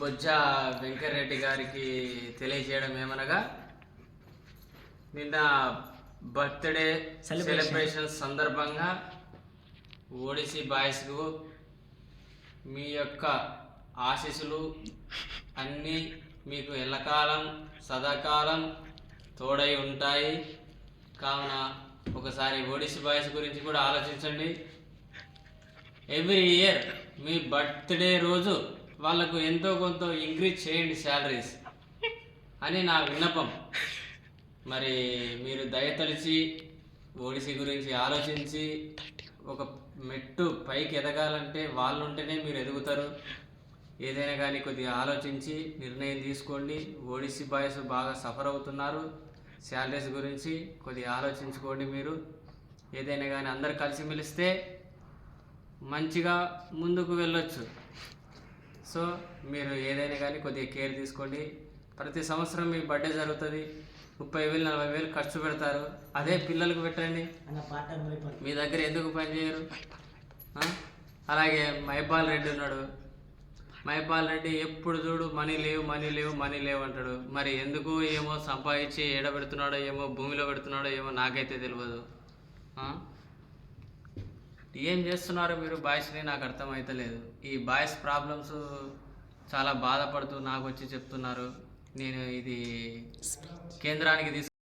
బొజ్జ వెంకటరెడ్డి గారికి తెలియజేయడం ఏమనగా, నిన్న బర్త్డే సెలబ్రేషన్ సందర్భంగా ఓడిసి బాయ్స్కు మీ యొక్క ఆశీస్సులు అన్నీ మీకు ఎల్లకాలం సదాకాలం తోడై ఉంటాయి. కావున ఒకసారి ఓడిసి బాయ్స్ గురించి కూడా ఆలోచించండి. ఎవ్రీ ఇయర్ మీ బర్త్డే రోజు వాళ్ళకు ఎంతో కొంత ఇంక్రీజ్ చేయండి శాలరీస్ అని నా విన్నపం. మరి మీరు దయతలిచి ఓడిసి గురించి ఆలోచించి ఒక మెట్టు పైకి ఎదగాలంటే వాళ్ళు ఉంటేనే మీరు ఎదుగుతారు. ఏదైనా కానీ కొద్దిగా ఆలోచించి నిర్ణయం తీసుకోండి. ఓడిసి బాయ్స్ బాగా సఫర్ అవుతున్నారు. శాలరీస్ గురించి కొద్దిగా ఆలోచించుకోండి. మీరు ఏదైనా కానీ అందరు కలిసిమెలిస్తే మంచిగా ముందుకు వెళ్ళొచ్చు. సో మీరు ఏదైనా కానీ కొద్దిగా కేర్ తీసుకోండి. ప్రతి సంవత్సరం మీ బర్త్డే జరుగుతుంది, 30,000 40,000 ఖర్చు పెడతారు. అదే పిల్లలకు పెట్టండి. మీ దగ్గర ఎందుకు పని చేయరు? అలాగే మైపాల్ రెడ్డి ఉన్నాడు. మైపాల్ రెడ్డి ఎప్పుడు చూడు మనీ లేవు మనీ లేవు మనీ లేవు అంటాడు. మరి ఎందుకు ఏమో సంపాదించి ఏడబెడుతున్నాడో ఏమో భూమిలో పెడుతున్నాడో ఏమో నాకైతే తెలియదు. ఏం చేస్తున్నారు మీరు బాయ్స్ని నాకు అర్థమవుతలేదు. ఈ బాయ్స్ ప్రాబ్లమ్స్ చాలా బాధపడుతూ నాకు వచ్చి చెప్తున్నారు. నేను ఇది కేంద్రానికి